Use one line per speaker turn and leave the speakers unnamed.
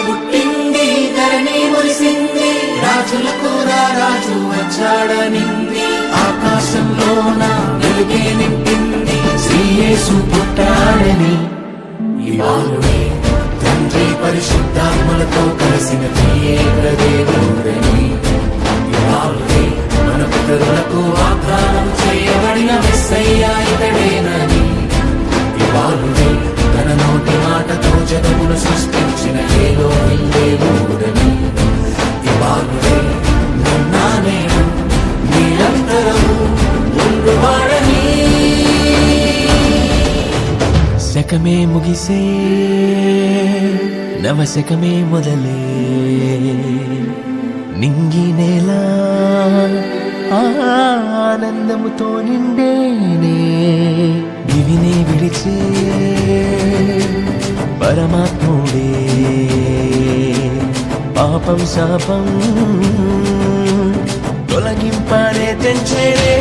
పుట్టింది, ధరణి మురిసింది, రాజులకు రాజు వచ్చాడనింది, ఆకాశంలోన వెలుగే నింపింది, శ్రీ యేసు పుట్టాడని. ఇవాళే తండ్రి పరిశుద్ధాత్మలతో కలిసిన త్రియేక దేవుడని. ఇవాళే మన పితరులకు వాగ్దానం చేయబడిన మెస్సయ్యా ఇతడేనని. ఇవాళే తన నోటి మాటతో జగమును సృష్టించిన ఎలోహిం దేవుడని. ఇవాళే నిన్న నేడు నిరంతరము ఉండువాడని. శకమే ముగిసే నవశకమే మొదలే, నింగి నేల ఆనందముతో నిండేనే, దివిని విడిచే పరమాత్ముడే, పాపం శాపం తొలగింపనే తెంచేనే.